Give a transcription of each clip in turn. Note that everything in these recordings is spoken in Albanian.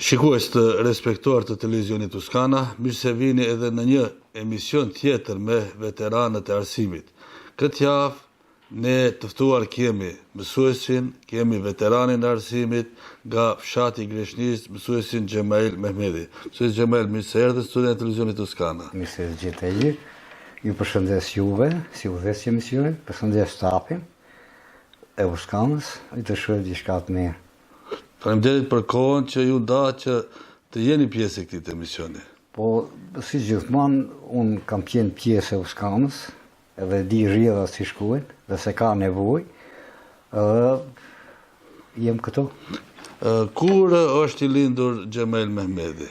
Shikues të respektuar të televizionit Tuskana, mirë se vini edhe në një emision tjetër me veteranët e arsimit. Këtë javë ne të ftuar kemi mësuesin, kemi veteranin e arsimit nga fshati i Greshnisë, mësuesin Xhemail Mehmedi. Mësues Xhemail, mirë se erdhe në studion e televizionit Tuskana. Mirë se gjithë e gjithë. Ju përshëndes juve, si udhëheqës i emisionit, përshëndes stafin e Tuskanës, i të shkruaj diçka të mirë. Faleminderit për kohën që ju da që të jeni pjesë e këtij emisioni. Po, si gjithmonë, unë kam qenë pjesë e Tuskanës, edhe di rrjedhat si shkruajnë, dhe se ka nevojë, jem këtu. Kur është i lindur Xhemail Mehmedi?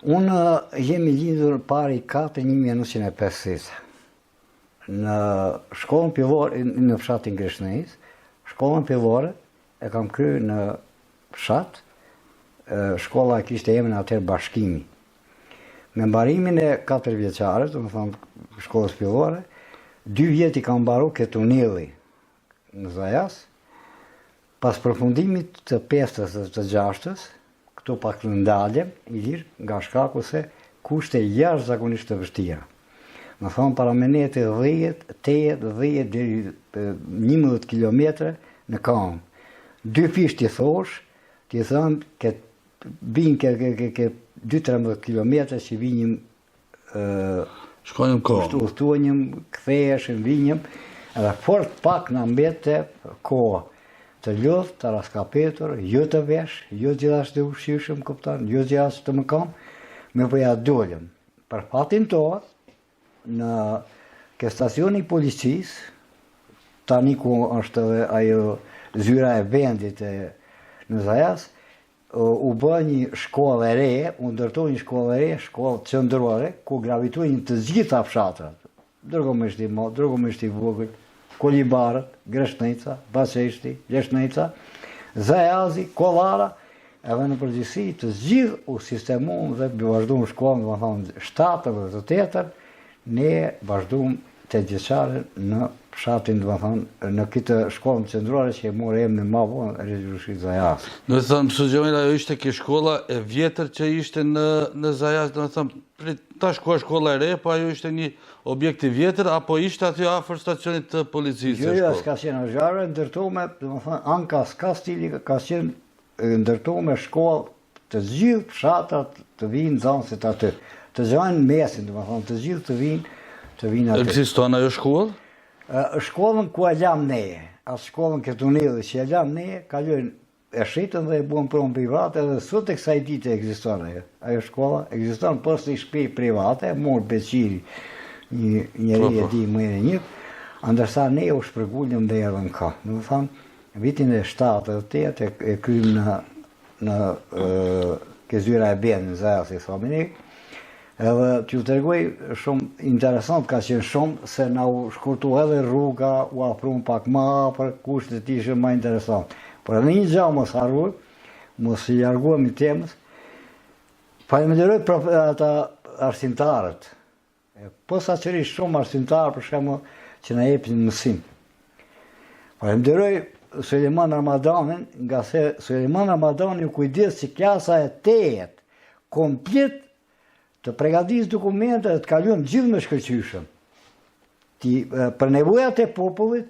Unë jemi lindur pari 4/1950. Në shkollën fillore, në fshatin Greshnisë, shkollën fillore e kam kryer në fshat, shkolla kishte emrin atëherë Bashkimi. Me mbarimin e 4 vjeçare, do të thonë shkollës fillore, 2 vjet i kam mbaruar Ketunelli në Zajas. Pas përfundimit të 5-ës dhe të 6-ës, këtu pak të ndaljem i lirë nga shkaku se kushte jashtëzakonisht të vështira. Më thonë paramenete 10, 8, 10 deri 11 kilometra në kam. 2 fish t'i thosh, t'i thënë vinë ke 2-13 kilometra që vinjëm shkojmë kohë. Udhtuanjëm, ktheheshim, vinjëm, edhe fort pak na mbete kohë. Të lodh, të raskapetur, jo të vesh, jo gjithashtu të ushqyeshëm, kupton, jo gjithashtu të mëkam, me po ja dolëm. Për fatin tonë, ke stacioni i policisë, tani ku është edhe ajo zyra e vendit në Zajas, u bë një shkollë e re, u ndërtoi një shkollë e re, shkollë qendrore, ku gravitonin të gjitha fshatrat. Dërgomësht i madh, dërgomësht i vogël, Kolibarët, Greshnica, Basheshti, Leshnica, Zajazi, Kollara, edhe në përgjithësi të gjithë u sistemuam dhe vazhduam shkollën, do të thonë 7 dhe 8, ne vazhduam të vjeçare në fshatin, do të thonë, në këtë shkollën qendrore që e mori emrin më vonë Rezolushi Zajas. Do të thonë, mësues Xhemail, ajo ishte kjo shkolla e vjetër që ishte në Zajas, do të thonë, tash ku është shkolla e re, po ajo ishte një objekt i vjetër, apo ishte aty afër stacionit të policisë? Jo, s'ka qenë azhare, ndërtuame, do të thonë, anka s'ka stili, ka qenë ndërtuame shkollë të gjithë fshatrat të vinë nxënësit aty, të gjajnë mesin, do të thonë, të gjithë të vinë aty. Ekziston ajo shkollë? Shkollën ku e lam ne, atë shkollën Ketunelli që e lam ne, kalojnë e shitën dhe e buën pronë private, edhe sot e kësaj dite ekziston ajo. Ajo shkolla ekziston poshtë i shtëpi private, mor Beqiri, një njeri e di më e një, ndërsa ne u shpërgullëm dhe erdhëm ka. Do të thonë, vitin e 7-8 e kryem në kezyra e bën në Zajas i thomi ne. Edhe t'ju tregoj shumë interesant ka qenë shumë se na u shkurtu edhe rruga, u afruan pak më afër, kushtet ishin më interesant. Por edhe një gjë mos harroj, mos i largohemi temës. Falenderoj ata arsimtarët. Posaçërisht shumë arsimtarë për shembull që na jepin mësim. Falenderoj Sulejman Ramadanin, nga se Sulejman Ramadani u kujdes që klasa e 8 komplet të përgatis dokumente dhe të kaluam gjithë me shkëlqyshëm. Për nevojat e popullit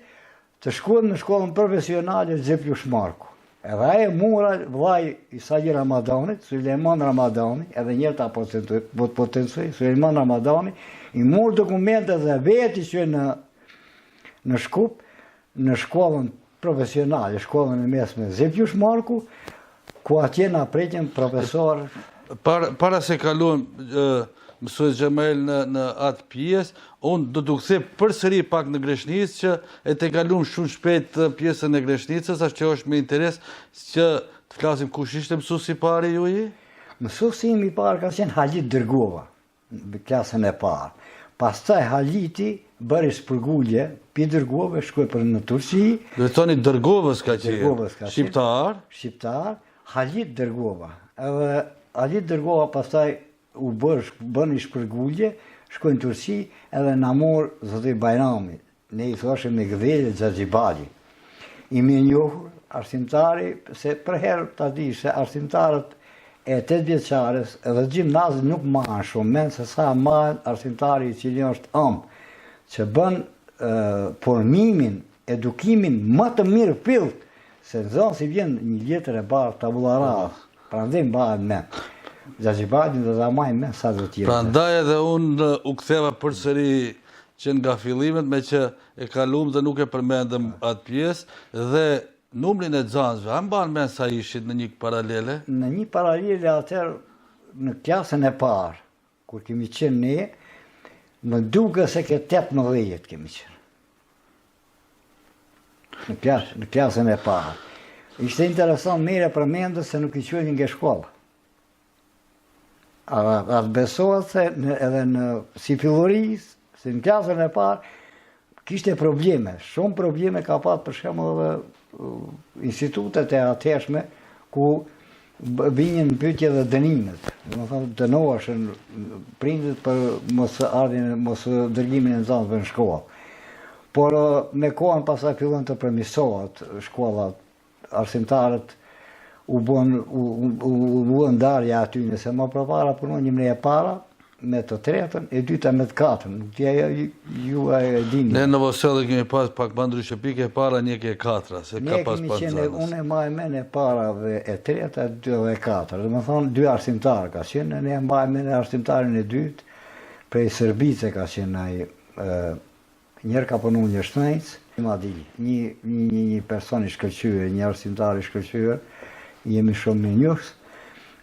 të shkuam në shkollën profesionale Xhepliush Marku. Edhe ai mora vllai i Sali Ramadanit, Sulejman Ramadani, edhe njërë ta potencoj, Sulejman Ramadani, i mor dokumente dhe veti që në Shkup, në shkollën profesionale, shkollën e mesme Xhepliush Marku, ku atje na pritën profesor. Para se kaluam mësues Xhemail në atë pjesë, unë do t'u kthej përsëri pak në Greshnicë që e të kaluam shumë shpejt pjesën e Greshnicës, ashtu që është me interes që të flasim kush ishte mësuesi i parë juaj? Mësuesi im i parë ka qenë Halit Dërgova, në klasën e parë. Pastaj Haliti bëri shpërgulje, pi Dërgove shkoi për në Turqi. Do të thoni Dërgovës ka qenë. Shqiptar? Shqiptar, Halit Dërgova. Edhe Halit Dërgova pastaj u bëni shpërgulje, shkoi në Turqi edhe na mor zoti Bajrami. Ne i thoshim me Gdhelë Xhaxhibali. I mirë njohur, arsimtari, se për herë ta di se arsimtarët e 8 vjeçares edhe gjimnazit nuk marrën shumë men se sa marrën arsimtari i cili është që bën formimin, edukimin më të mirë fillt, se në zonë si vjen një letër e barë tabula rasa, prandaj bëhet me. Xhaxhibadin do ta majmë me sa do tjetë. Prandaj edhe unë u ktheva përsëri që nga fillimet me që e kalum dhe nuk e përmendëm atë pjesë dhe numrin e xhanxhve, a mban mend sa ishit në një paralele? Në një paralele atëherë në klasën e parë, kur kemi qenë ne, më duke se ke 18 kemi qenë. Në klasën e parë. Ishte interesant mere përmendës se nuk i qëllin nga shkolla. Atë besohet se edhe në si filloris, si në klasën e parë, kishte probleme. Shumë probleme ka patë për shembull edhe institutet e ateshme ku vinjën pyetje dhe dënimet. Do të thonë dënoheshin prindët për mos dërgimin e nxënësve në shkollë. Por me kohën pasaj fillon të përmirësohet shkollat, arsimtarët u bën ndarja aty, nëse më përpara punonim ne e para me të tretën, e dyta me të katërën. Nuk ju e dini. Ne në Vosellë kemi pas pak më ndryshe pike e para, një ke e katra, se ka pas pas zanës. Unë e maj men e para dhe e treta, dy dhe e katër. Dhe më thonë, 2 arsimtarë ka qenë, ne e maj men e arsimtarin e dytë, prej Sërbice ka qenë ai, njerë ka punu një Shnajc, një person i shkëlqyer, një arsimtar i shkëlqyer, jemi shumë me njohës,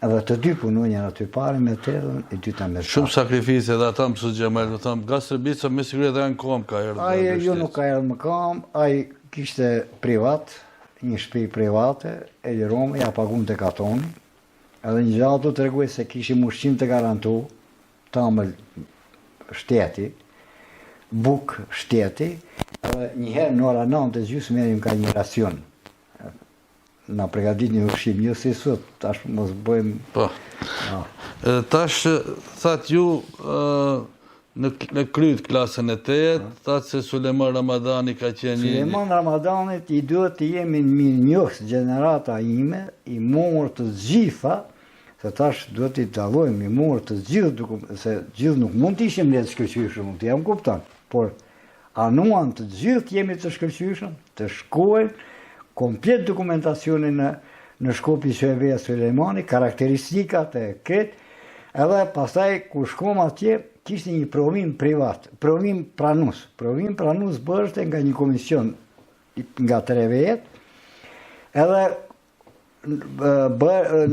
edhe të dy punonjën aty pare me tretën, e dyta me shumë sakrifice dhe ata mësut Gjemel, do thëmë, nga Sërbica me siguri edhe në kom ka erdhë. Ai jo nuk ka erdhë më kom, ai kishte privat, një shtëpi private, e Roma, ja pagun të katoni, edhe një gjallë të tregoj se kishim ushqim të garantu, tamël shteti, buk shteti, edhe njëherë në ora 9:30 merim ka një racion. Na pregadit një ushqim, jo si sot, tash mos bëjmë... Po. Tash, thatë ju, në kryt klasën e 8, thatë se Suleman Ramadani ka qenë një... Suleman Ramadanit i duhet të jemi në mirë njohës gjenerata ime, i morë të gjitha, se tash duhet i dalojmë, i morë të gjithë, se gjithë nuk mund të ishim le të shkëlqyshëm, të jam kuptan, por anuan të gjithë jemi të shkëlqyshëm, të shkojmë, komplet dokumentacionin në Shkopi që e veja Sulemani, karakteristikat e këtë, edhe pastaj ku shkom atje, kishte një provim privat, provim pranus. Provim pranus bërshte nga një komision nga 3 vetë, edhe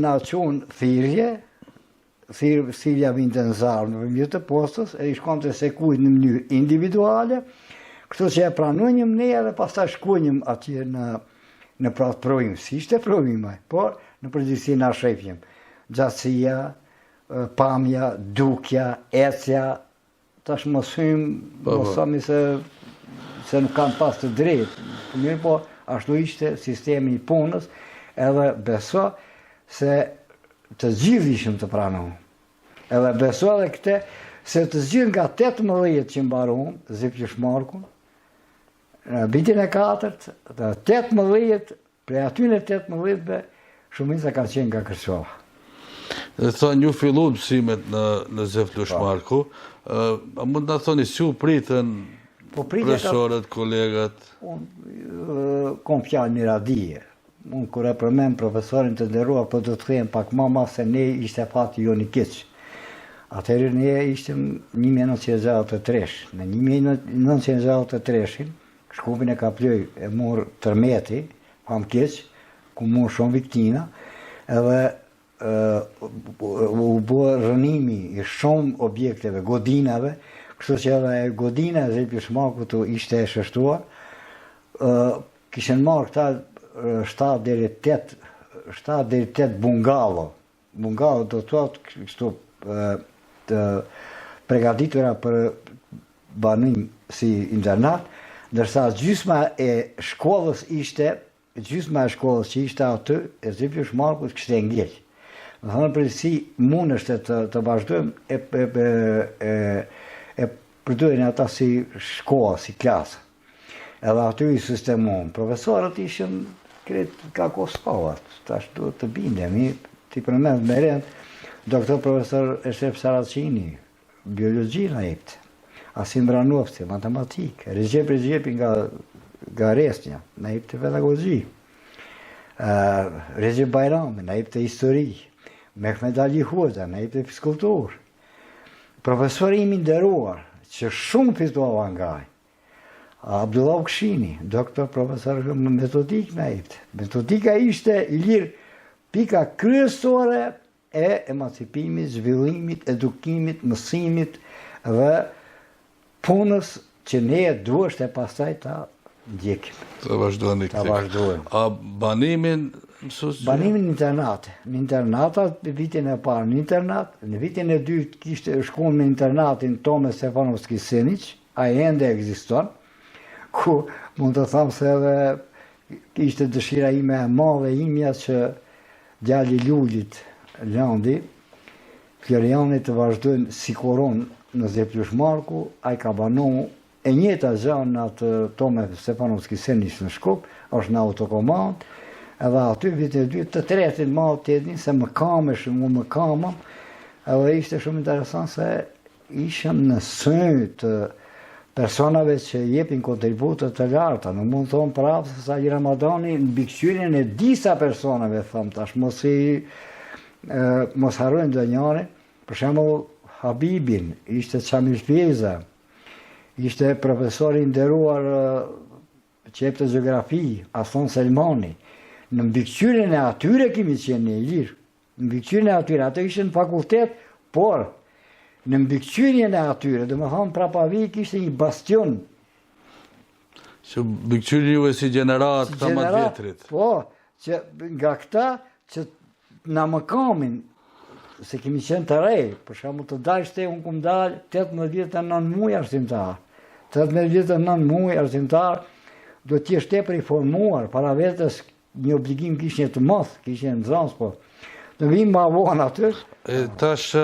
na qonë thirrje, thirrja vinte në zarë në vëmjë të postës, e i shkonte se kujt në mënyrë individuale, kështu që e pranojnjëm ne edhe pastaj shkojnjëm atje në pratë provim. Si ishte provimaj, por në përgjithësi na shefjëm. Gjatësia, pamja, dukja, ecja, tash mos themi se nuk kanë pas të drejtë. Mirë po, ashtu ishte sistemi i punës, edhe beso se të gjithë ishëm të pranohëm. Edhe beso edhe këte, se të gjithë nga 18 që mbarohëm, zipjëshmarkun, në vitin e 4, 18, prej aty në 18-be, shumica ka qenë nga Kërçova. Dhe thonë, ju fillu mësimet në Zeflushmarku, a mund të thoni, si u pritën profesorët, kolegat? Unë kom fjalë një radije. Unë kur e përmend profesorin të nderuar, po do të them pak më se ne ishte fati jo një keq. Atëherë ne ishtem 1963. Në 1963 Shkupin e Kaploj e morë tërmeti, kam keq, ku morë shumë viktina, edhe u bërë rënimi i shumë objekteve, godinave, kështu që edhe godina e Zepjushmakut ishte e shështuar, kishen marë këta 7 deri 8 bungalo. Bungalo do të thotë kështu të pregaditura për banim si internat, ndërsa gjysma e shkollës që ishte aty, e Zepjushmakut kishte ngjeq. Në thonë për si mundështë të vazhdojmë e përdojnë ata si shkolla, si klasë. Edhe aty i sistemohen. Profesorët ishën kretë ka Kosovat, tash duhet të bindemi, ti përmend me rend, doktor profesor Eshref Saracini, biologji na jepte, Asim Branovci, matematikë, Recep nga Resnja, na jepte pedagogji, Recep Bajrami, na jepte histori, Mehmet Ali Hoxha, na jepte fiskulturë. Profesori im i nderuar, që shumë fitova ngaj, Abdullah Kshini, doktor profesor metodik na jepte. Metodika ishte i lirë pika kryesore e emancipimit, zhvillimit, edukimit, mësimit dhe punës që ne duhet e pastaj ta ndjekim. Ta vazhdojnë Ta vazhdojmë. A banimin mësues? Banimin në internate. Në internatat, vitin e parë në internat, në vitin e dytë kishte shkuar në internatin Tome Stefanovski Senic, ai ende ekziston, ku mund të them se edhe ishte dëshira ime e madhe imja që djali Lulit Landi, Floriani të vazhdojnë si koron në Zeplush Marku, ai ka banu e njëta gjë në atë Tome Stefanovski Senic në Shkup, është në autokomand, edhe aty vitin e dytë të tretin ma të tjetin se më kamëm, edhe ishte shumë interesant se ishëm në sënë të personave që jepin kontributet të larta, nuk mund thonë prapë se sa i Ramadani në bikqyrjen e disa personave, thëmë tash, mos harrojnë dhe njëri, për shembull Habibin, ishte Qamil Pjeza, ishte profesori nderuar që jepte gjeografi, Ason Selmani. Në mbikëqyrjen e atyre kemi qenë i lirë. Në mbikëqyrjen e atyre, ato ishin fakultet, por në mbikëqyrjen e atyre, dhe më thonë prapavi kishte një bastion. Që mbikëqyrja juve si gjenerat të më vjetrit. Po, që nga këta që na më kamin, se kemi qenë të rej, për shembull të dashte, unë kum dalë 18-9 muaj arsimtar. 18-9 muaj arsimtar, do t'jesh tepër i formuar, para vetës një obligim kishin të madh, kishin nxënës, po. Të vim ma vonë aty. Tash,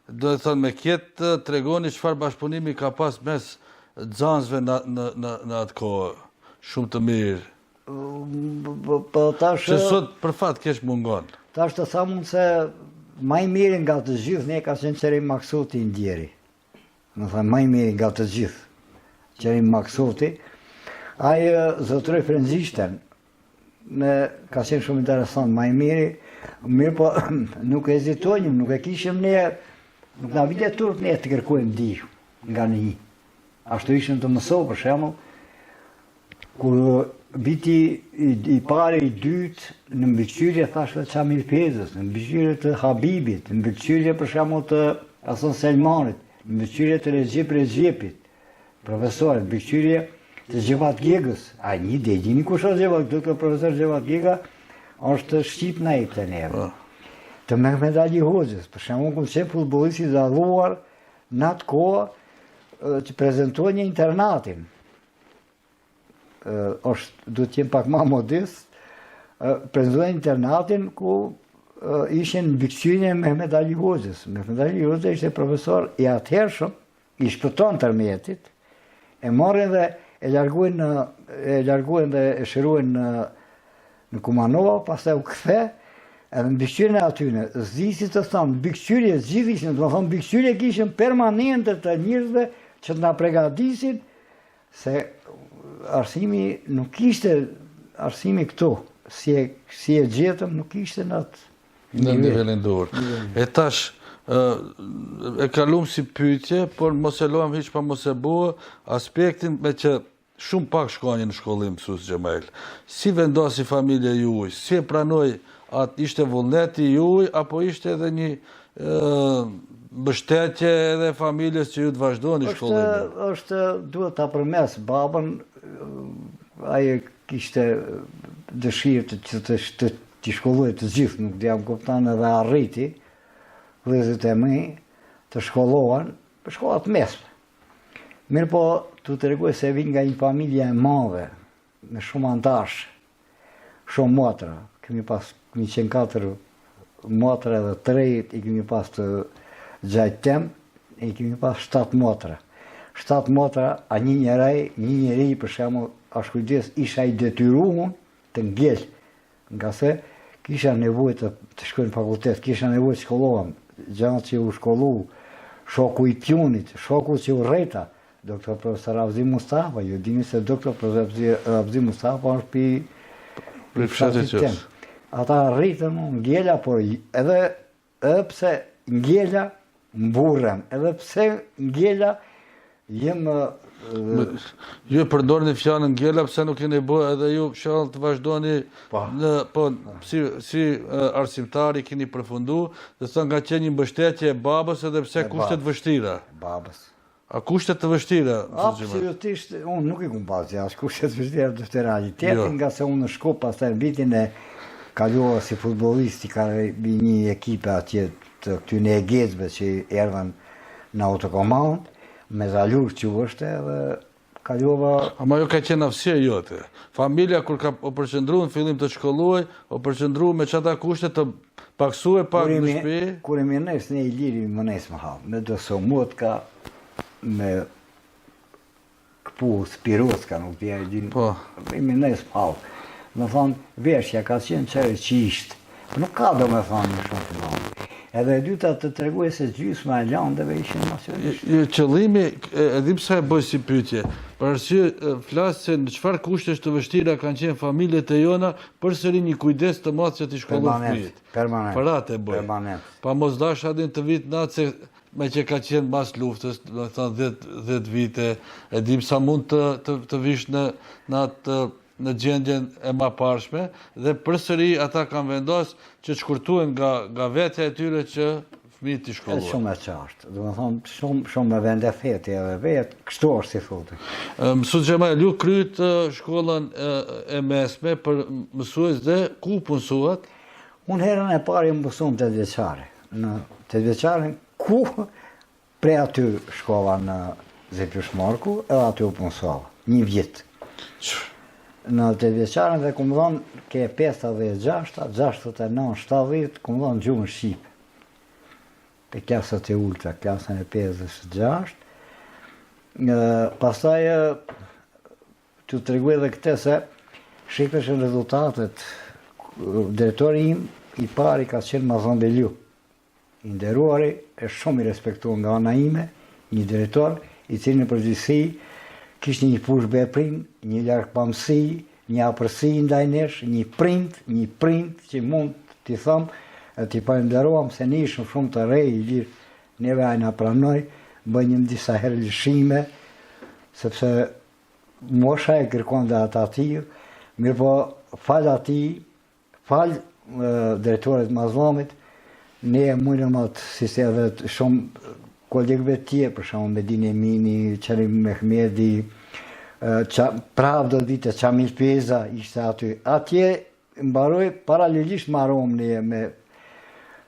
do të thënë me kjetë, tregoni çfarë bashkëpunimi ka pas mes nxënësve në atë kohë. Shumë të mirë. Po tash... Që sot për fat kesh mungon. Tash të thamun se ma i mirë nga të gjithë, ne ka qenë Qerim Maksuti i ndjeri. Më thënë, ma i mirë nga të gjithë. Qerim Maksuti. Ai zotroj frenzishten, ka qenë shumë interesant, ma i mirë po nuk ezitojnim, nuk e kishim ne, nuk na vite turp ne të kërkojmë ndihmë nga një. Ashtu ishim të mësoj, për shembull, kur viti i pari i dytë në mbikëqyrje thashë të Qamil Pjezës, në mbikëqyrje të Habibit, në mbikëqyrje për shembull të Ason Selmanit, në mbikëqyrje të Regjepit, profesorit, në mbikëqyrje të Gjevat Gjegës. A një dhe gjini kush është Gjevat, doktor profesor Gjevat Gjega është Shqip na i të neve. Të Mehmet Ali Hoxhës, për shembull kur qenë futbollist i dalluar në atë kohë që prezantoi një internatin. Do të jem pak më modest, prezantoi internatin ku ishin mbikëqyrjen e Mehmet Ali Hoxhës. Mehmet Ali Hoxha ishte profesor i atëhershëm, i shpëton tërmjetit, e marrin dhe e larguan dhe e shëruan në Kumanova, pastaj u kthe, edhe mbikëqyrjen e atyne, zisi të thonë, mbikëqyrje gjithë ishin, do të thonë mbikëqyrje kishin permanente të njerëzve që na përgatisin se arsimi nuk ishte arsimi këtu, si e gjetëm nuk ishte në atë nivelin dur. E tash e kalum si pyetje, por mos e lojmë hiç pa mos e bua aspektin me që shumë pak shkonin në shkollim mësues Xhemail. Si vendosi familja juaj? Si e pranoi atë, ishte vullneti juaj apo ishte edhe një mbështetje edhe familjes që ju të vazhdoni shkollimin? Është duhet ta përmes babën, ai kishte dëshirë të shkolloj të gjithë, nuk jam kupton edhe arriti vëllezërit e mi të shkollohen për shkollat mesme. Mirë po, tu të regoj se vin nga një familje e madhe, me shumë antarësh, shumë motra. Kemi qenë 4 motra edhe 3, i kemi pas të gjajtë tem, i kemi pas 7 motra. 7 motra, a një njeri për shembull, ashtu kujdes isha i detyruar të ngel, nga se kisha nevojë të shkoj në fakultet, kisha nevojë të shkollohem, gjatë që u shkollu, shoku i pjunit, shoku që u rreta, doktor profesor Abzi Mustafa, ju dini se doktor profesor Abzi Mustafa është Për fshatit qës. Ata rritën ngella, por edhe pse ngella mburrem, edhe pse ngella jem... Ju e përdorni fjalën ngella, pse nuk keni bërë edhe ju fjalën të vazhdoni si arsimtari keni përfundu, dhe thënë nga qenë një mbështetje e babës edhe pse kushtet vështira. Babës. A kushtet të vështira? Absolutisht, unë nuk i kumë pasë jashtë kushtet të vështira të realitetin, nga se unë në Shkup, pastaj në vitin e kaluar si futbollisti, ka një ekipe atje të këtyne egezbe që erdhen në autokomand, me zalur që është edhe kaluava... Ama jo ka qenë aftësia jote. Familja kur ka o përqëndru në fillim të shkolluaj, o përqëndru me qata kushtet të paksuaj pak në shpi. Kur e më nes në Iliri, më nes më halë. Me dëso motka, me këpu spiroska, nuk t'ja e din. Po. Më nes më halë. Me thonë, veshja ka qenë qërë që ishtë. Nuk ka do me thonë në shumë të halë. Edhe e dyta të treguaj se gjysma e landeve ishin nacionalisht. Qëllimi, edhim sa e bëj si pyetje, për arsye flasë se në çfarë kushte të vështira kanë qenë familjet e jona, përsëri një kujdes të madh që t'i shkollon fëmijët. Permanent. Për atë e bëj. Permanent. Pa mos dash adin të vit natë se me që ka qenë mas luftës, do të thonë 10 vite, edhim sa mund të vish në atë në gjendjen e ma parshme, dhe përsëri ata kanë vendos që të shkurtuen nga vetja e tyre që fëmijët t'i shkolluan. Shumë e qartë, do të thonë shumë me vende feti edhe vetë, kështu është si thotë. Mësues Xhemal, ju kryet shkollën e mesme për mësues dhe ku punësuat? Unë herën e parë mësuam 8 vjeçare. Në 8 vjeçaren ku prej aty shkova në Zepjushmarku edhe aty u punësova. 1 vit. Në 8 vjeçaren dhe kumë dhonë ke 56, 69, 70, kumë dhonë gjuhën Shqipe. Pe klasat e ulta, klasën e 56. Pastaj të tregoj edhe këte se shikëshën rezultatet. Drejtori im i pari ka qenë Mazon Beliu. I nderuari, e shumë i respektuar nga ana ime, një drejtor i cili në përgjithësi kishte një fushë veprim, një largpamësi, një afërsi ndaj nesh, një print që mund t'i them, t'i falenderojmë se ne ishim shumë të rej, i lirë, neve ai na pranoi, bënjëm disa herë lëshime, sepse mosha e kërkon dhe ata tij, mirë po fal atij, fal drejtorit Mazlomit, ne mundëm atë si se edhe shumë kolegëve tjerë, për shembull Medin Emini, Çarim Mehmedi, Pravdo vite Çamil Peza ishte aty. Atje mbaroi paralelisht marrom ne me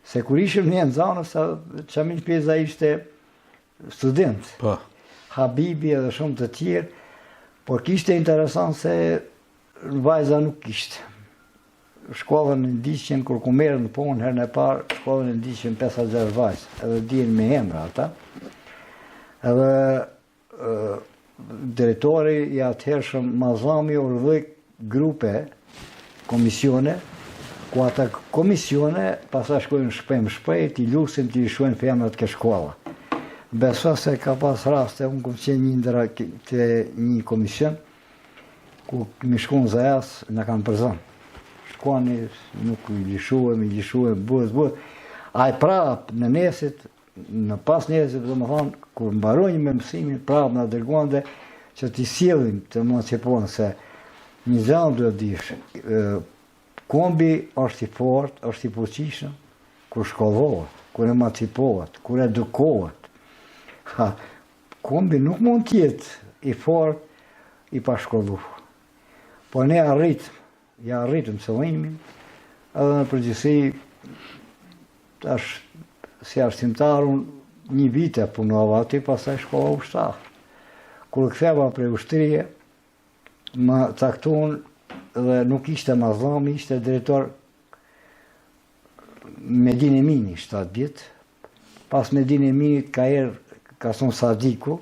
se kur ishim ne në zonës, Çamil Peza ishte student. Po. Habibi edhe shumë të tjerë, por kishte interesant se vajza nuk kishte. Shkollën e ndiqen kur ku merren në punë herën e parë, shkollën e ndiqen 5-6 vajzë, edhe dihen me emra ata. Edhe drejtori i atëhershëm Mazami urdhoi grupe, komisione, ku ata komisione pastaj shkojnë shpejt, i lusin të i shuajnë femrat ke shkolla. Besoj se ka pas raste, unë kom qenë një ndër të një komision, ku mi shkon zajas, në kanë përzon. Shkoni, nuk i lishuem, buhet. Ai prap në nesit, në pas nesit, do më thonë, kur mbarojnë me mësimin, prap në dërguande që t'i sjellim të emancipon, se një gjallë duhet dish, kombi është i fort, është i fuqishëm, kur shkollohet, kur emancipohet, kur edukohet. Kombi nuk mund t'jetë i fort, i pashkolluar. Po ne arritëm qëllimin, edhe në përgjithësi, tash si arsimtarun, një vite punova aty, pastaj shkova ushtar. Kur ktheva prej ushtrie, më caktuan dhe nuk ishte Mazlami, ishte drejtor Medin Emini, 7 vjet. Pas Medin Eminit ka erë Kasum Sadiku,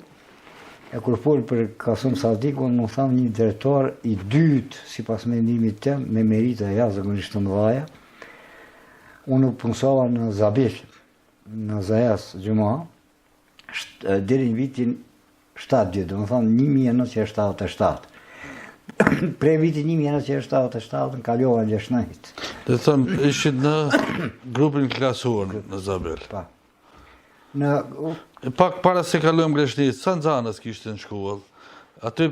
e kur folë për Kasum Sadiku, më thamë një drejtor i dytë, si pas mendimit tem, me merita jashtëzakonisht të mëdha, Unë punësova në Zabil, në Zajas Gjuma, deri në vitin 72, do më thonë 1977. Prej vitit 1977 në kalova në Gjeshnajt. Dhe thëmë, ishit në grupin klasor në Zabel. Pa. Pak para se kalojmë Greshnicë, sa nxanës kishte në shkollë? Aty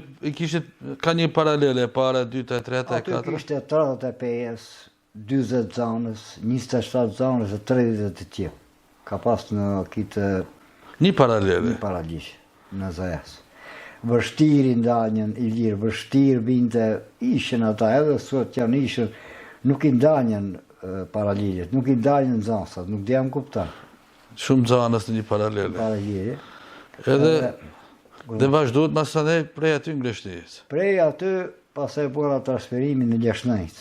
ka një paralele, para 2, 3, 4? Aty kishte 35, 20 zanës, 27 zanës e 30 të tjë. Ka pas në kitë... Një paralele? Një paralishë në Zajas. Vështiri ndanjen, i lirë, vështirë binte, ishen ata, edhe sot janë ishen, nuk i ndanjen paraliljet, nuk i ndanjen zanësat, nuk dhe jam kuptan. Shumë zanës në një paralele. Paralilje. Edhe, dhe vazhdojt masanej prej aty në Greshnicë? Prej aty, pasaj pora transferimin në Gjeshnajt.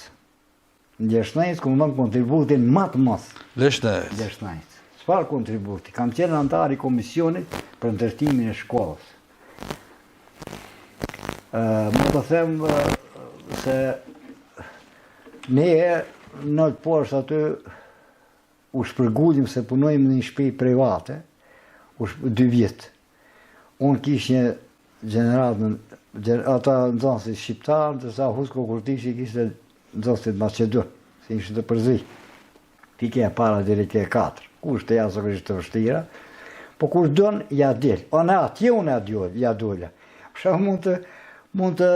Në Gjeshnajt, ku më kontributin matë mësë. Gjeshnajt. Çfarë kontributi? Kam qenë antar i komisionit për ndërtimin e shkollës. Më të them se ne në të poshtë aty u shpërgullim se punojmë në një shtëpi private 2 vjetë. Unë kishte gjeneratën, ata nxënësit shqiptarë, ndërsa Husko Kurtishi kishte nxënësit Macedon, se ishte të përzi. Pike e para deri ke 4. Kush të jashtëzakonisht të vështira, po kush don ja del. Ona atje unë ja dola. Për shembull mund të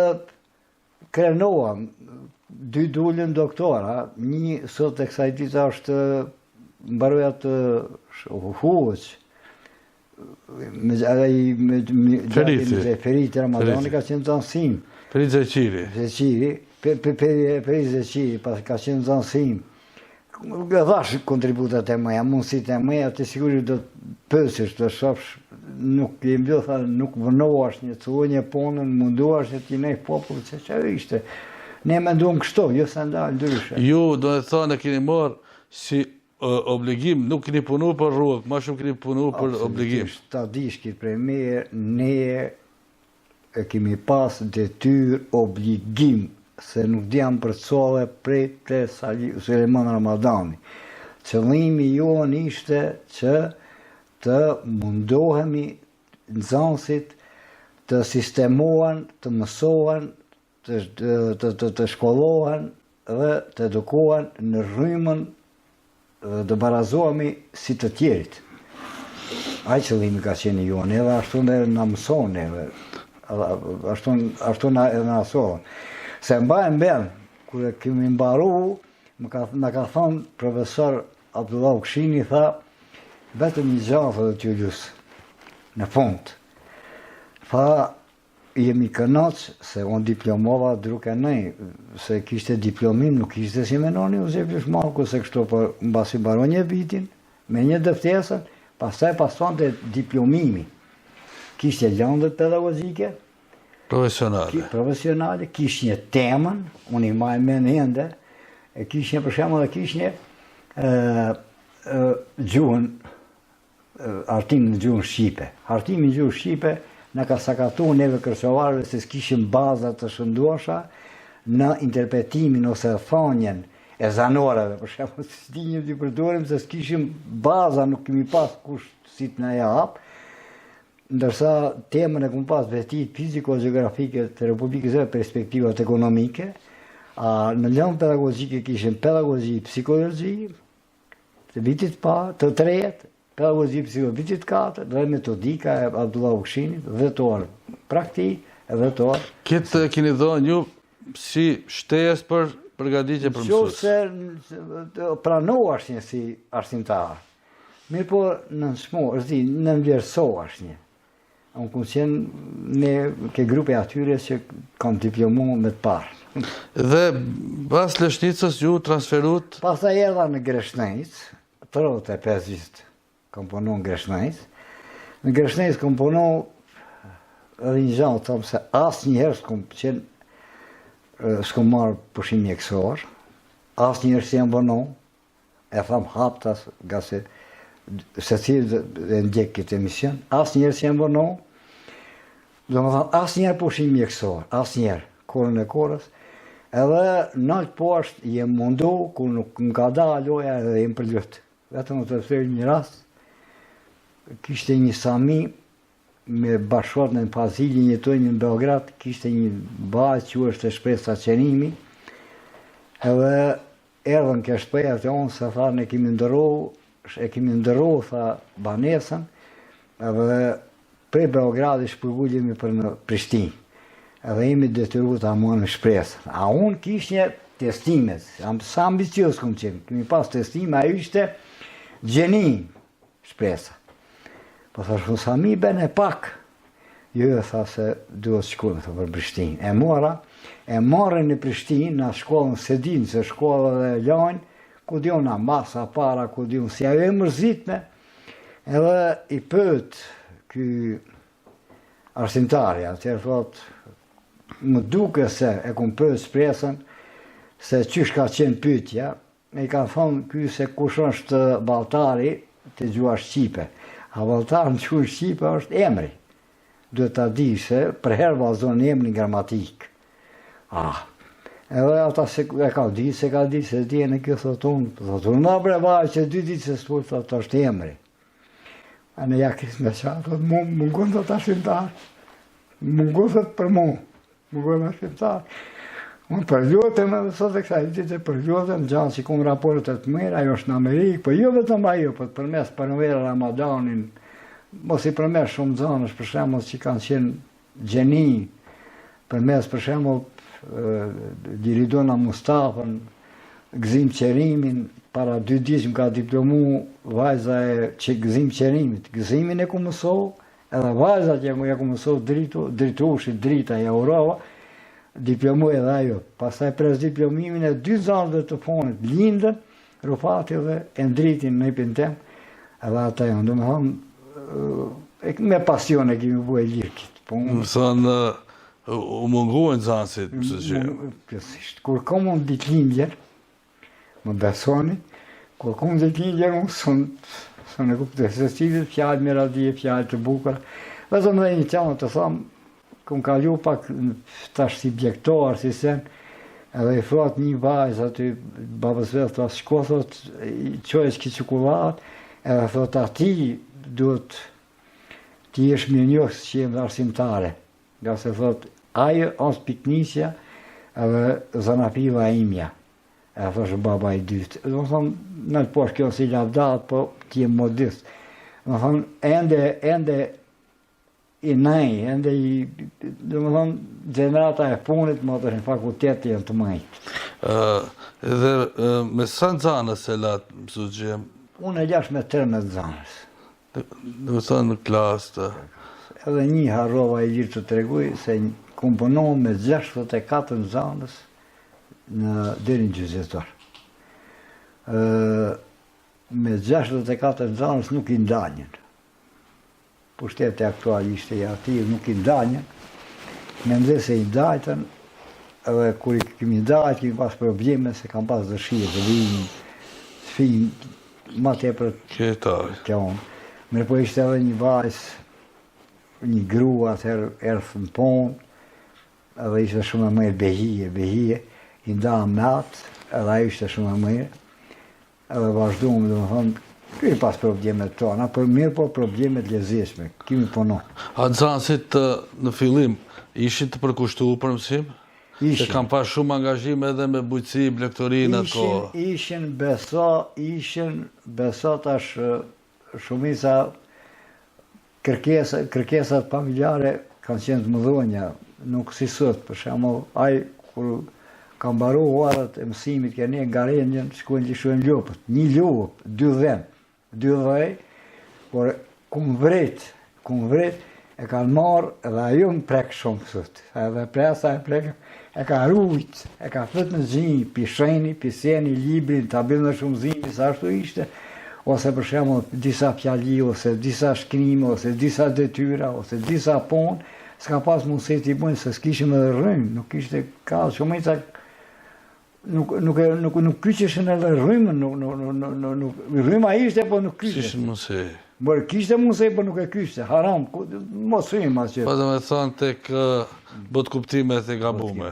krenoam 2 dulën doktora, një sot e kësaj dita është mbaroja të Huç, Feriti Ramadani ka qenë zanësim. Feriti Zeqiri. Feriti Zeqiri, pas ka qenë zanësim. Dhash kontributat e mëja, mundësit e mëja, të sigurisht do të pësisht, të shofsh, nuk jem do tha, nuk vënoash një të një ponën, munduash një të nej popullë, që ishte. Ne me ndonë kështu, jo se ndalë ndryshe. Ju, do e thane, keni marë si obligim, nuk keni punu për rrugë, ma shumë keni punu për obligim. Absolutisht, ta dishkit prej me, ne e kemi pas detyr obligim, se nuk djam për cove prej të Suleiman Ramadani. Qëllimi jonë ishte që të mundohemi nxënësit të sistemohen, të mësohen, të shkollohen dhe të edukohen në rrymën dhe të barazohemi si të tjerit. Ai qëllimi ka qenë jonë, edhe ashtu në mëson, ashtu në asohen. Se mbajnë ben, kërë kemi mbaru, në ka thonë profesor Abdullah Ukshini, tha, vetëm një gjatë dhe t'ju ljusë, në fund. Tha, jemi kënaqë, se unë diplomova druke nej, se kishte diplomim, nuk kishte si menoni, u zepjush malku, se kështu për mbasi mbaru një vitin, me një dëftesën, pastaj pason të diplomimi. Kishte lëndët pedagogike, profesionale, kish një temën, unë i maj me në ende, kish një përshemë dhe kish një gjuhën, artimin në gjuhën Shqipe. Artimin në gjuhën Shqipe në ka sakatu neve kërcovarëve se s'kishim bazat të shënduasha në interpretimin ose thonjen e zanoreve, për shemë, s'di një t'i përdorim se s'kishim baza, nuk kemi pas kush si të në japë, ndërsa temën e kumë pas vetit fiziko-geografike të Republikës e perspektivat ekonomike, në lëndë pedagogike kishim pedagogji, psikologi, të vitit pa, të trejet, pedagogji, psikologi, vitit 4, dhe metodika e Abdullah Ukshinit, dhe të orë praktik, dhe të orë. Këtë keni dhënë ju si shtesë për përgatitje për mësues? Se pranohesh një si arsimtar. Mirë po në nënvlerësohesh një. Unë këmë qenë ne ke grupe atyre që kam diplomu me të parë. Dhe pas Lëshnicës ju transferut? Pas ta erdha në Greshnajc, 35 vjet kam punu në Greshnajc. Në Greshnajc kam punu edhe një gjanë, të thëmë se asë njëherë s'kom marrë pushim mjekësor, asë njëherë si jam punu, e thamë haptas, nga se cilë dhe ndjek këtë emision, asë njëherë si jam punu, do më thamë asë njëherë pushim mjekësor, asë njëherë, korën e korës, Edhe nëllë poshtë jem mundu, ku nuk m'ka da loja edhe jem për lutë. Vetëm të thërë një rast, kishte një Sami me bashkëtorën në Pazili, jetojnë në Beograd, kishte një bazë që është e Shpresa Qenimi, edhe erdhën ke shprejat e onë, se tha, ne kemi ndërru, tha, banesën, edhe prej Beogradi shpërgullimi për në Prishtinë, edhe jemi detyru të amuan në Shpresën. A unë kish një testimet, sa ambicios këmë qenë, kemi pas testime, a ishte Gjeni Shpresa. Po thashtë, Sami bene pak, jo e tha se duhet shkollën për Prishtinë. E marrë në Prishtinë, në shkollën se dinë, se shkollë dhe lajnë, ku dion na masa para, ku dion si ajo e mërzitme, edhe i pët ky arsimtarja, atëherë thot, më duke se e kum pët Shpresën, se qysh ka qenë pyetja, me i ka thonë ky se kush është balltari të gjua Shqipe. A balltar në gjuhën Shqipe është emri. Duhet ta di se për herë vazhdon emrin gramatik. Edhe ata se e ka di, se di e në kjo thotë unë bre vaj që 2 ditë se s'po thotë është emri. A në ja kisë me qatë, mungon të arsimtar, mungon të për mu, mungon arsimtar. Unë përljotem edhe sot e kësa ditë përljotem, gjanë që kumë raportet të mirë, ajo është në Amerikë, po jo vetëm ajo, po përmes përmere Ramadanin, mos i përmes shumë zanësh, për shembull që kanë qenë Gjeni, përmes për shembull Liridona Mustafën, Gzim Qerimin, para 2 ditë më ka diplomu vajza e që Gzim Qerimit, Gzimin e ku mësohu, edhe vajza që e ku mësohu dritushi, drita e Eurova, diplomu edhe ajo. Pastaj pres diplomimin e 2 zanëve të fonit, Lindën, Rufati dhe Endritin në ipin tem, edhe ata janë, do me thonë, me pasion e kemi bu e lirkit. Më thënë, u munguën zanësit, pëse që? Kësisht, kur kom unë ditë lindjer, më besoni, kur kom unë ditë lindjer, unë së në kupte, se cilët fjallë miradije, fjallë të bukara, vetëm dhe një qanë të thamë, këmë kalu pak tash si bjektar, si sen, edhe i frat një vajzë aty, babës vetë, ta shko, thot, qojës ki qukullat, edhe thot, ati duhet ti jesh mirë njohës që jemë arsimtare. Nga se thot, ajo është piknisja edhe zanapiva imja. E thosh baba i dytë. Do më thonë, në të posh kjo si lavdat, po ti je modist. Do më thonë, ende i nej, ende i, do më thonë, gjenerata e punit, më të në fakultet jenë të majtë. Edhe me sa nxanës e latë, mësu gjem? Unë e gjash me 13 nxanës. Do më thonë në klasë të? Edhe një harrova i gjirë të treguj, se komponohë me 64 nxanës në deri në gjyqëtor. Me 64 nxanës nuk i ndanjën. Pushteti aktual ishte i ati, nuk i ndanjën. Me ndhe se i dajten, edhe kur i kemi dajt, kemi pas probleme, se kam pas dëshirë të vinë, të finë, ma tepër kjo unë. Mërë po ishte edhe një vajzë, një grua atëherë erthë në ponë, edhe ishte shumë e mërë behije, i ndam me atë, edhe a ishte shumë e mërë, edhe vazhdumë, dhe më thonë, kemi pas problemet tona, për mirë po problemet lezishme, kemi punon. A nxanësit në fillim, ishin të përkushtu për mësim? Se kam pas shumë angazhime edhe me bujqësi, blektorinë atë kohë. Ishin beso tash shumica kërkesat familjare kanë qenë të mëdhonja, nuk si sot, për shembull, ai kur ka mbaru orët e mësimit kene nga rendjen, shkojnë të shuajnë lopët. Një lopë, 2 dhem, 2 dhej, por kumë vret, e kanë marrë edhe ajo më prek shumë sot. Edhe presa e prek, e ka rujt, e ka flet në zinj, pisheni, piseni, librin, tabelën e shumë zinj, sa ashtu ishte, ose për shembull disa fjali, ose disa shkrime, ose disa detyra, ose disa punë, s'ka pas mundësi t'i bëjnë, se s'kishim edhe rrymë, nuk ishte ka shumica, nuk kyqeshin edhe rrymën, rryma ishte, po nuk kyqeshin. Kishën mundësi. Bërë kishte mundësi, po nuk e kyqte, haram, mos rrymë asgjë. Pa dhe me thonë tek bot kuptimet e gabume.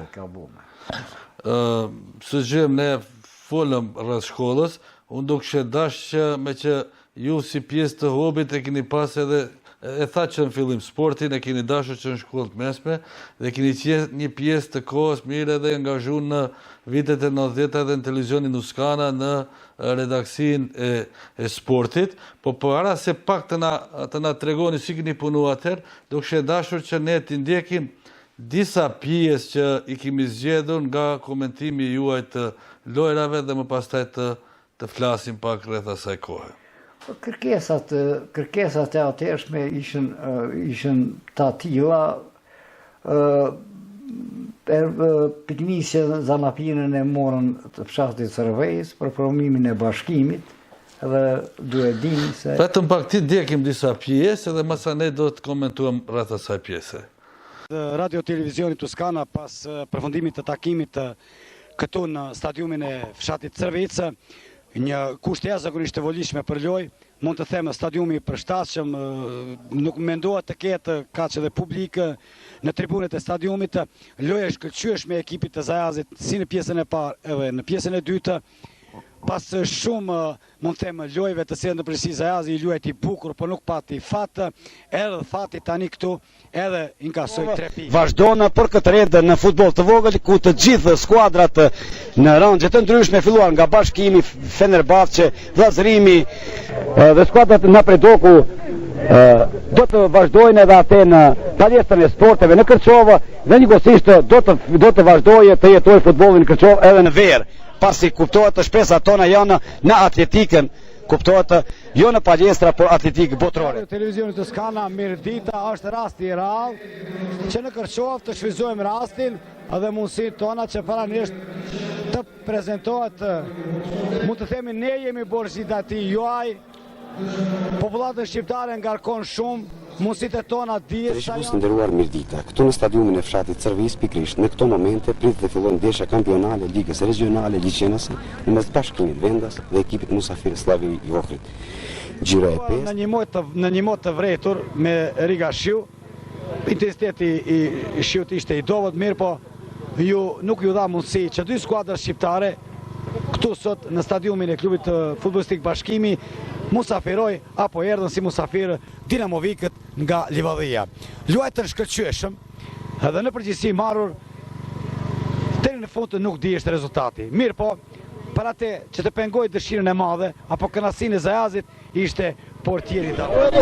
së gjem ne folëm rreth shkollës, unë do kështë dash që me që ju si pjesë të hobit e keni pas edhe e tha që në fillim sportin e keni dashur që në shkollët mesme dhe keni qenë një pjesë të kohës mirë edhe angazhu në vitet e 90 edhe në televizionin Nuskana në redaksin e sportit, po para se pak të na tregoni si keni punu atëherë, do kështë dashur që ne t'i ndjekim disa pjesë që i kemi zgjedhur nga komentimi juaj të lojrave dhe më pastaj të flasim pak rreth asaj kohe. Kërkesat e atërshme ishin të tilla, piknisje zanapinën e morën të fshatit Sërvejës për promimin e bashkimit dhe duhet dini se... Vetëm pak ti ndjekim disa pjesë edhe masa ne do të komentuam rreth asaj pjese. Radio Televizionit Tuskana pas përfundimit të takimit këtu në stadiumin e fshatit Sërvejës, një kusht jashtëzakonisht të volishme për lojë, mund të them stadiumi i përshtatshëm, nuk mendohet të ketë kaq edhe publik në tribunet e stadiumit. Loja është shkëlqyeshme e ekipit të Zajazit si në pjesën e parë edhe në pjesën e dytë. Pas shumë, mund të them, lojëve të cilën në përgjithësi Zajazi i luajti bukur, por nuk pati fat, edhe fati tani këtu edhe inkasoi 3 pikë. Vazhdon për këtë red në futboll të vogël ku të gjithë skuadrat në rangje të ndryshme filluan nga Bashkimi, Fenerbahçe, Vllazërimi dhe skuadrat në Predoku do të vazhdojnë edhe atë në paljestrën e sporteve në Kërçovë dhe njëkohësisht do të vazhdojë të jetojë futbollin në Kërçovë edhe në verë. Pasi kuptohet të shpresat tona janë në atletikën, kuptohet jo në palestra, por atletikë botërore. Televizionit Tuskana, mirë dita, është rasti i rallë që në Kërçovë të shfrytëzojmë rastin edhe mundësinë tona që paranisht të prezantohet, mund të themi ne jemi borxhitati juaj, popullatën shqiptare ngarkon shumë, mundësitë tona dihet sa janë. Nderuar mirëdita, këtu në stadiumin e fshatit Sërvejës pikërisht në këto momente pritet të fillojnë ndeshja kampionale, ligës regionale, liçenase në mes Bashkimit Vendas dhe ekipit Musafir Slavi i Ohrit. Gjiro e 5. Në një mod të vërtetur me Riga Shiu, intensiteti i shiut ishte i dobët, mirë po nuk ju dha mundësi që dy skuadra shqiptare këtu sot në stadiumin e klubit futbollistik Bashkimi musafiroj apo erdhën si musafir Dinamovikët nga Livadhia. Luajtën shkëlqyeshëm edhe në përgjithësi marrur deri në fund nuk dihet rezultati. Mirë po, për atë që të pengoj dëshirën e madhe apo kënaqësinë e Zajazit ishte portieri Davor.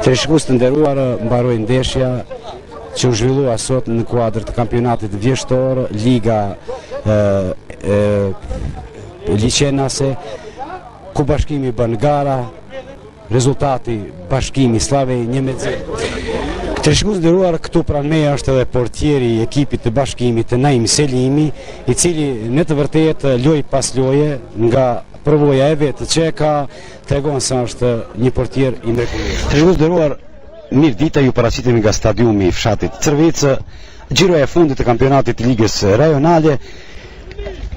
Të shikues të nderuar, mbaroi ndeshja që u zhvillua sot në kuadër të kampionatit vjeshtor, Liga liçenase, ku Bashkimi bën gara, rezultati Bashkimi Slavej 1-0. Të shikues nderuar, këtu pranë meje është edhe portieri i ekipit të Bashkimit, Naim Selimi, i cili në të vërtetë lojë pas loje nga përvoja e vetë që ka tregon se është një portier i mrekullueshëm. Të shikues nderuar, mirë dita, ju paraqitemi nga stadiumi i fshatit Sërvejës, gjiroja e fundit të kampionatit ligës rajonale.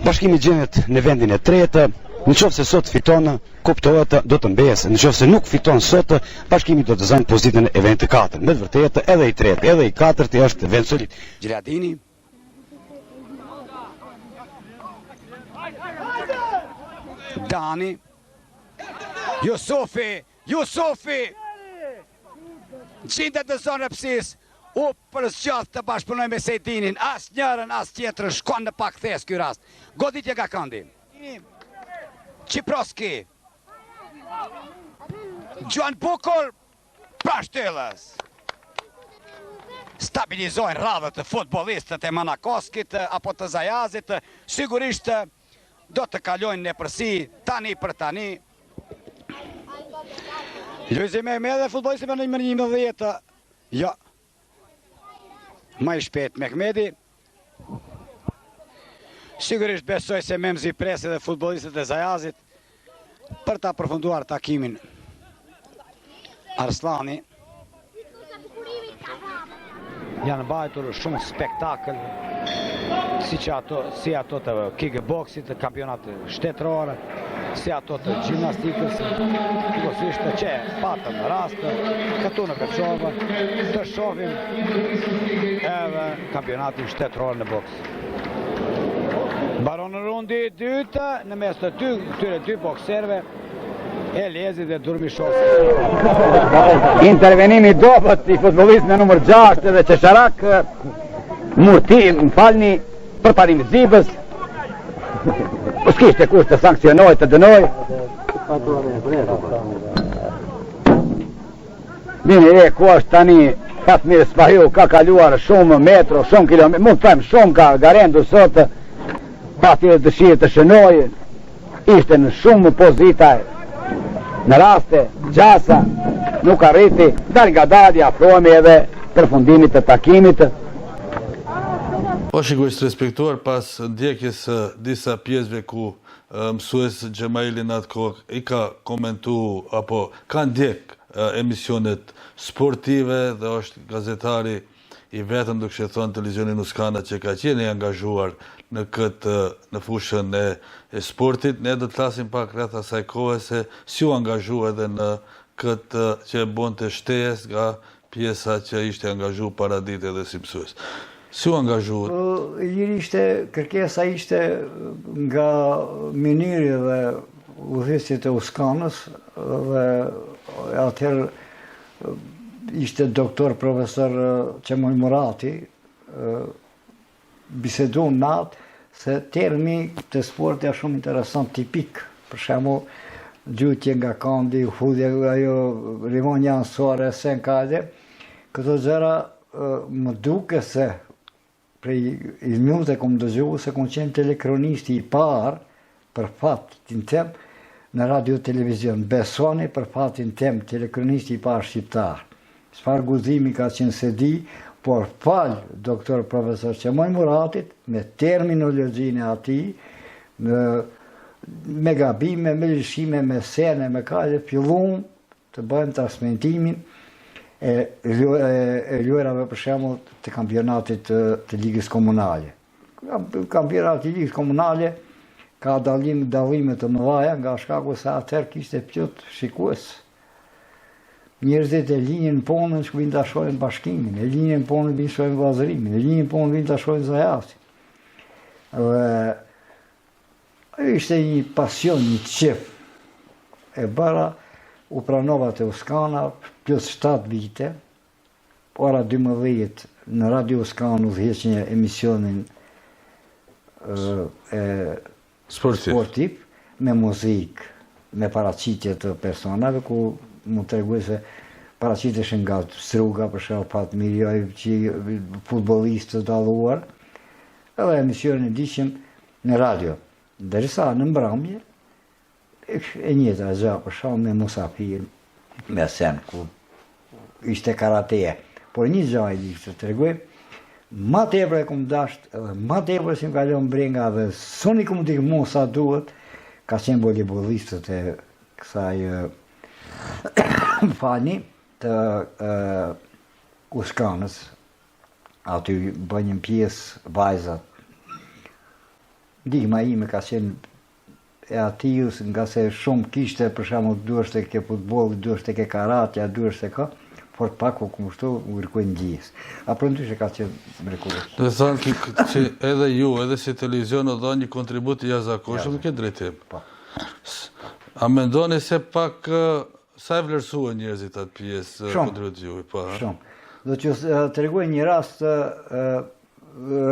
Bashkimi gjendet në vendin e tretë. Në qoftë se sot fiton, kuptohet do të mbesë. Në qoftë se nuk fiton sot, Bashkimi do të zgjojë pozitën e vendit të katërt. Me të vërtetë edhe i tretë, edhe i katërti është vend solid. Gjiradini. Dani. Jusufi. Gjendet në zonë rëpsis. U përzgjath të bashkëpunoj me Sejdinin. As njërën, as tjetërën shkon në pak thes ky rast. Goditje nga këndi. Qiproski, Gjuan Bukur, Prashtylës. Stabilizojnë radhët të futbolistët e Manakoskit apo të Zajazit, sigurisht do të kalojnë në përsi tani për tani. Lojzi Mehmedi dhe futbolistët me në 11, ja, ma i shpet Mehmedi. Sigurisht besoj se Memzi Presi dhe futbolistët e Zajazit për ta përfunduar takimin. Arslani janë mbajtur shumë spektakël si ato të kickboxit, të kampionatit shtetëror, si ato të gjimnastikës, njëkohësisht që patëm rast këtu në Kërçovë të shohim edhe kampionatin shtetëror në boks. Mbaron rundi i dytë në mes të këtyre dy bokserëve, Elezi dhe Durmishosi. Intervenimi i dobët i futbollistit në numër 6 dhe Qesharak Murti, më falni, përparim Zibës. S'kishte kusht të sankcionoj, të dënoj. Bini, ku është tani Fatmir Spahiu, ka kaluar shumë metro, shumë kilometro, mund të them shumë ka garendu sot, pati dëshirë të shënoj, ishte në shumë pozita, në raste, gjasa, nuk arriti, dal nga dalja, afrohemi edhe përfundimit të takimit. Po shikues të respektuar, pas ndjekjes së disa pjesëve ku mësues Gjemaili në atë kohë i ka komentu apo ka ndjek emisionet sportive dhe është gazetari i vetëm duke thënë televizionin Nuskana që ka qenë i angazhuar në fushën e sportit. Ne do të flasim pak rreth asaj kohe se si u angazhua edhe në këtë që bonte shtesë nga pjesa që ishte angazhu para ditë edhe si mësues. Si u angazhuat? Kërkesa ishte nga Miniri dhe udhëheqësit e Uskanës dhe atëherë ishte doktor profesor Qemoj Murati, bisedu natë se termi të sporti është shumë interesant, tipik, për shembull gjutje nga kandi, hudhja ajo rimonja anësore, sen kajde, këto gjëra më duke se prej i minute kom dëgju se kom qenë telekronisti i parë për fatin tem në radio televizion. Besoni për fatin tem telekronisti i parë shqiptar. Çfarë guzimi ka qenë se di, por fal doktor profesor Qemoj Muratit me terminologjinë e atij, me gabime, me lëshime, me sene, me kajde, fillum të bëjmë transmetimin e lojrave për shembull të kampionatit të ligës komunale. Kampionati i ligës komunale ka dallime të mëdha nga shkaku se atëherë kishte plot shikues. Njerëzit e linjën ponën që vinë ta shohin bashkimin, e linjën ponën vinë shohin vllazërimin, e linjën ponën vinë ta shohin zajasin. Ajo ishte një pasion, një qef. E bara u pranova të Uskana plus 7 vite, ora 12 në Radio Uskanë udhëheq një emisionin sportiv, me muzikë, me paraqitje të personave, ku mu të reguaj se paraqiteshin nga Struga, për shembull Fatmir, që futbollistët të dalluar, edhe emisionin e diqim në radio. Derisa në mbrëmje, e njëjta gjë, për shembull me Musafir, me sen, ku ishte karateje. Por një gjë e di të tregoj, ma tepër e kom dasht, edhe ma tepër si më kalon brenga dhe suni kom ndihmu sa duhet, ka qenë volejbollistët e kësaj fani të Uskanës. Aty bënjën pjesë vajzat. Ndihma ime ka qenë e atijus, nga se shumë kishte, për shembull, duhesh të ke futbolli, duhesh të ke karatja, duhesh të ka, por pak u kumështu, u rikoj ndjes. Apo ndryshe ka qenë mrekullues. Do të thonë që edhe ju, edhe si televizion o dha një kontribut i jashtëzakonshëm në këtë drejtim. A mendoni se pak sa e vlerësuan njerëzit atë pjesë kontributit juaj? Shumë. Do t'ju tregoj një rast,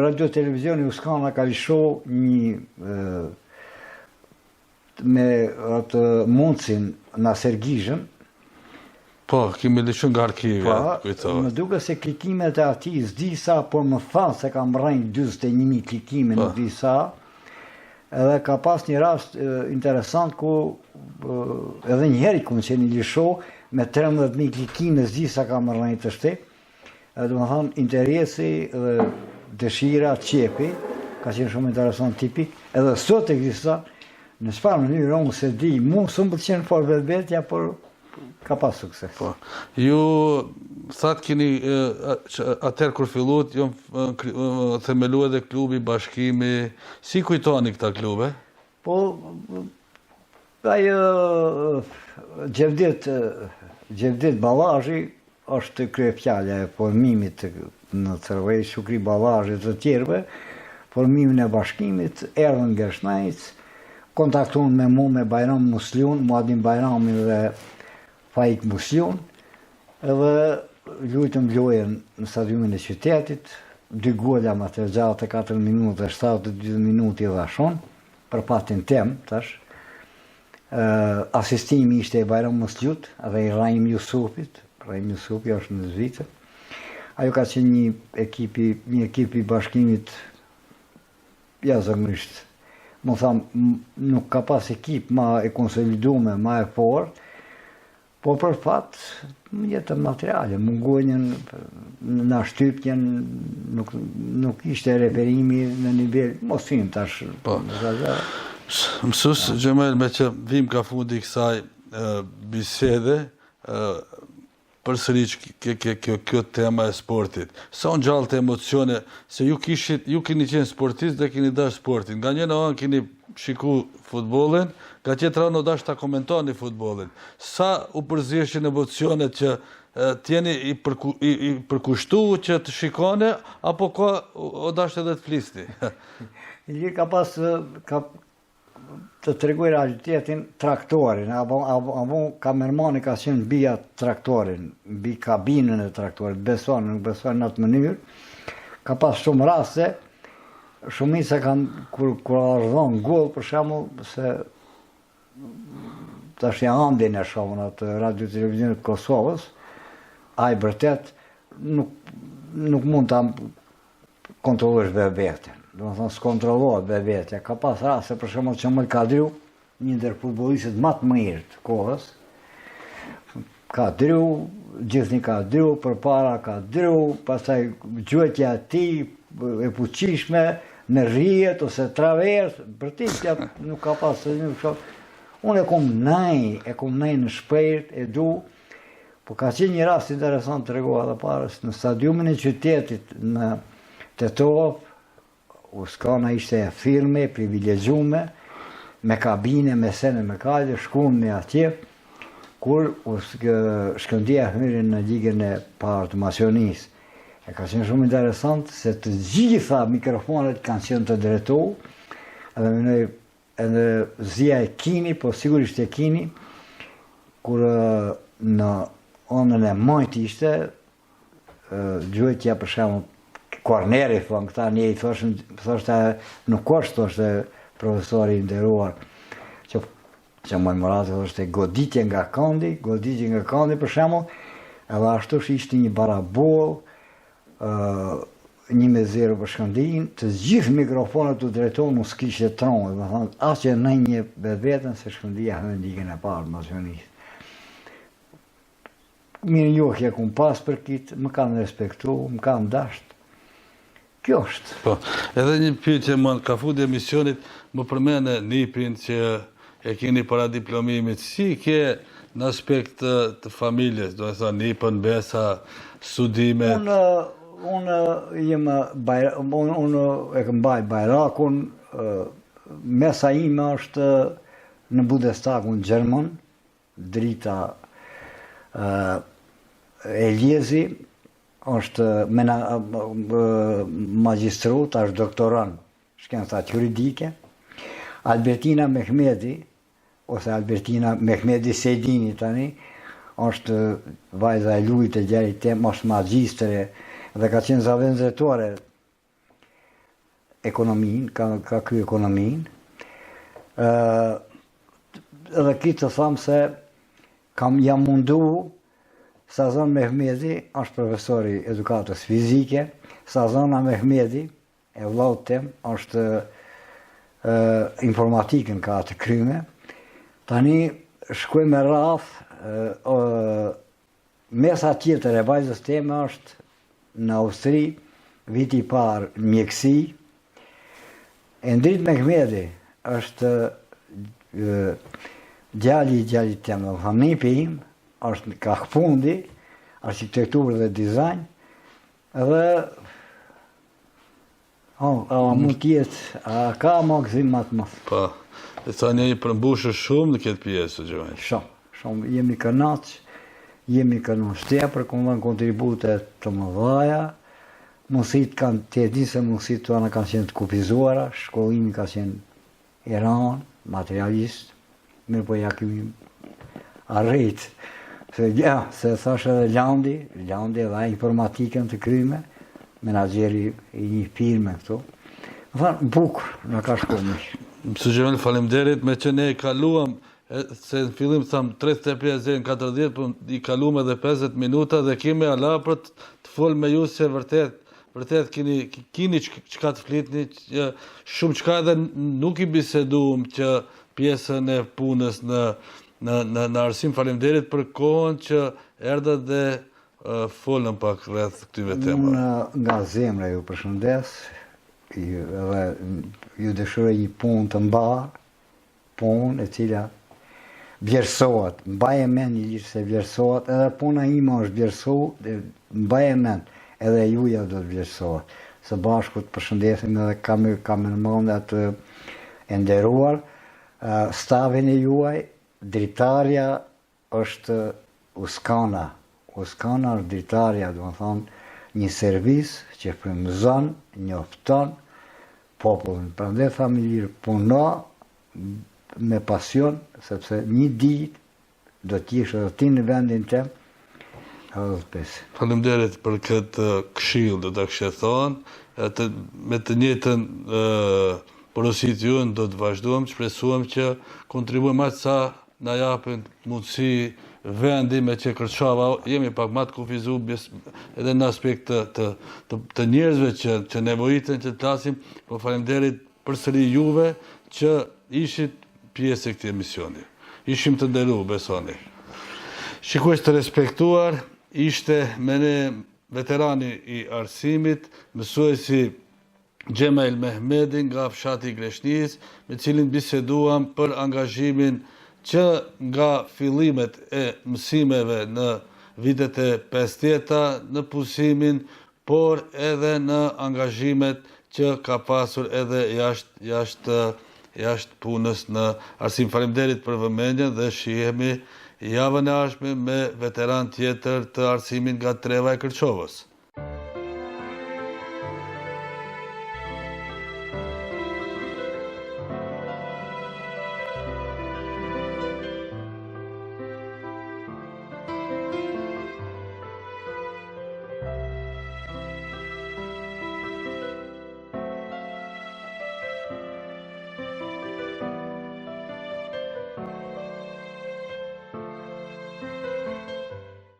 radio televizioni Uskana ka lëshu një me atë mundsin na Sergizhën. Po, kemi lëshu nga arkive. Më duke se klikimet e atij s'di sa, por më thanë se kam rrejnë 41.000 klikime në di sa. Edhe ka pas një rast interesant ku edhe njëherë ku që një lëshu me 13.000 klikime s'di sa kam rrejnë të shte. Do më thanë interesi dhe dëshira, qepi, ka qenë shumë interesant tipik, edhe sot ekziston. Në çfarë mënyrë unë se di, mu së më pëlqen fort vetvetja, por ka pas sukses. Po. Ju thatë keni atëherë kur filluat, ju themelu edhe klubi, bashkimi, si kujtoni këta klube? Po, ajo Gjevdet Ballazhi është kryefjalja e formimit në Cervej, Shukri Ballazhi të tjerëve, formimin e bashkimit, erdhën nga Shnajc, kontaktuan me mu me Bajram Musliun, Muadin Bajramin dhe Faik Musliun, edhe lujtëm lojën në stadiumin e qytetit, 2 gola më të gjatë 4 minutë, 72 minutë i dhashon, për patin tem, tash. Asistimi ishte e Bajram Musliut dhe i Rahim Jusufit. Rahim Jusufi është në Zvicër. Ajo ka qenë një ekip i bashkimit jashtëzakonisht. Më thamë, nuk ka pas ekip ma e konsolidume, ma e fort, po për fat, jetën materiale, mungonjën, në shtypjen, nuk ishte referimi në nivel, mos fim tash. Mësus Gjemel, me që vim ka fundi kësaj bisede, përsëri kjo tema e sportit. Sa unë gjallë të emocione, se ju keni qenë sportist dhe keni dash sportin. Nga njëna anë keni shiku futbolin, nga tjetra anë dash të komentoni futbolin. Sa u përzjeshin emocionet që tjeni i përkushtu që të shikone, apo ka o dash edhe të flisni? Një ka pas të tregoj realitetin traktorin, apo kamermani ka qenë bija traktorin, bi kabinën e traktorit, beson, nuk beson në atë mënyrë. Ka pas shumë raste, shumica kanë, kur ardhon gol, për shembull, se tash janë andin e shohën atë radio televizionit Kosovës, ai vërtet nuk mund ta kontrollosh vetveten. Do të thonë s'kontrollohet vetja. Ka pas raste për shembull Çamil Kadriu, një ndër futbollistët më të mirë të kohës. Kadriu, gjithnjë Kadriu, përpara Kadriu, pastaj gjuetja e tij e fuqishme në rrjet ose travers, për ti nuk ka pas një kështu. Unë e kom nej në shpirt, e du, po ka qenë një rast interesant të regova dhe parës, në stadiumin e qytetit në Tetov, Uskana ishte e firme, privilegjume, me kabine, me sene, me kalje, shkumë me atje, kur Shkëndia hyrin në ligën e parë të Masionis. E ka qenë shumë interesant, se të gjitha mikrofonet kanë qenë të drejtohu, edhe zia e Kini, po sigurisht e Kini, kur në onën e majt ishte, gjuetja për shembull, korneri, thonë këta, një i thoshte, nuk është, thoshte profesori i nderuar, që Mojmurati thoshte goditje nga Kandi për shembull, edhe ashtu ishte një barabol, 1-0 për Shkëndijin, të gjithë mikrofonet të drejtohen nuk s'kishte tronë, dhe thonë, as që në një vetën se Shkëndija hënë ligën e parë Masionis. Mirë njohje kum pas për kitë, më kanë respektu, më kanë dasht. Kjo është. Po, edhe një pyetje më ka fundi emisionit, më përmene nipin që e keni para diplomimit, si ke në aspekt të familjes, do e thënë nipën, besa, studimet? Unë e këmbaj Bajrakun, mesa ime është në Bundestagun Gjerman, drita Eliezi, është magjistrut, është doktorant shkencëtat juridike. Albertina Mehmedi, ose Albertina Mehmedi Sejdini tani, është vajza e Lujit e djalit tem, është magjistre dhe ka qenë zavendëtore ekonomin, ka kryer ekonomin. Edhe kitë të thamë se jam mundu. Sazon Mehmedi është profesori edukatës fizike, Sazona Mehmedi, e vllaut tem, është informatikën ka të kryme. Tani shkoj me rrath, mesa tjetër e vajzës teme është në Austri, viti i parë mjekësi. Endrit Mehmedi është djali tem, nipi im, është ka fundi, arkitekturë dhe dizajn, edhe a mund tjetë, a ka më gëzim më të mëth. Po, e ta një përmbushë shumë në këtë pjesë, Gjemel. Shumë, jemi kënaqë tepër, këmë dhe në kontribute të mëdhaja, mundësit kanë të di se mundësit tona kanë qenë të kufizuara, shkollimi ka qenë i ranë, materialist, mirë po ja kemi arrit. Se thash edhe Landi edhe informatikën të kryme, menaxheri i një firme këtu. Më thanë, bukur, në ka shku mish. Mësë Gjemel, faleminderit me që ne i kaluam, se në fillim thamë 35-40, për i kaluam edhe 50 minuta dhe kemi ala për të folë me ju se vërtet kini qka të flitni, shumë qka edhe nuk i biseduam që pjesën e punës në arsim. Faleminderit për kohën që erdhe dhe folën pak rreth këtyve temave. Unë nga zemra ju përshëndes, edhe ju dëshiroj një punë të mbarë, punë e cila vlerësohet, mbaj e mend një gjithë se vlerësohet, edhe puna ime është vlerësohet, mbaj e mend, edhe juja do të vlerësohet. Së bashku të përshëndesim edhe kamermanët të nderuar, stafin e juaj, dritarja është Uskana. Uskana është dritarja, do të thonë, një servis që frymëzon, njofton popullin. Prandaj familjer puno me pasion, sepse një ditë do t'jesh edhe ti në vendin tem, edhe të pesë. Faleminderit për këtë këshill, do ta kishe thonë, me të njëjtën porosit juën do të vazhdojmë, shpresuam që kontribuojmë aq sa na japin mundësi vendi me që Kërçava jemi pak ma të kufizu edhe në aspekt të njerëzve që nevojiten që të flasim, po faleminderit përsëri juve që ishit pjesë e këtij emisioni. Ishim të nderuar, besoni. Shikues të respektuar, ishte me ne veterani i arsimit, mësuesi Gjemel Mehmedi nga fshati i Greshnis, me cilin biseduam për angazhimin që nga fillimet e mësimeve në vitet e 50-ta në pusimin, por edhe në angazhimet që ka pasur edhe jashtë punës në arsim. Faleminderit për vëmendjen dhe shihemi javën e ardhshme me veteran tjetër të arsimit nga Treva e Kërçovës.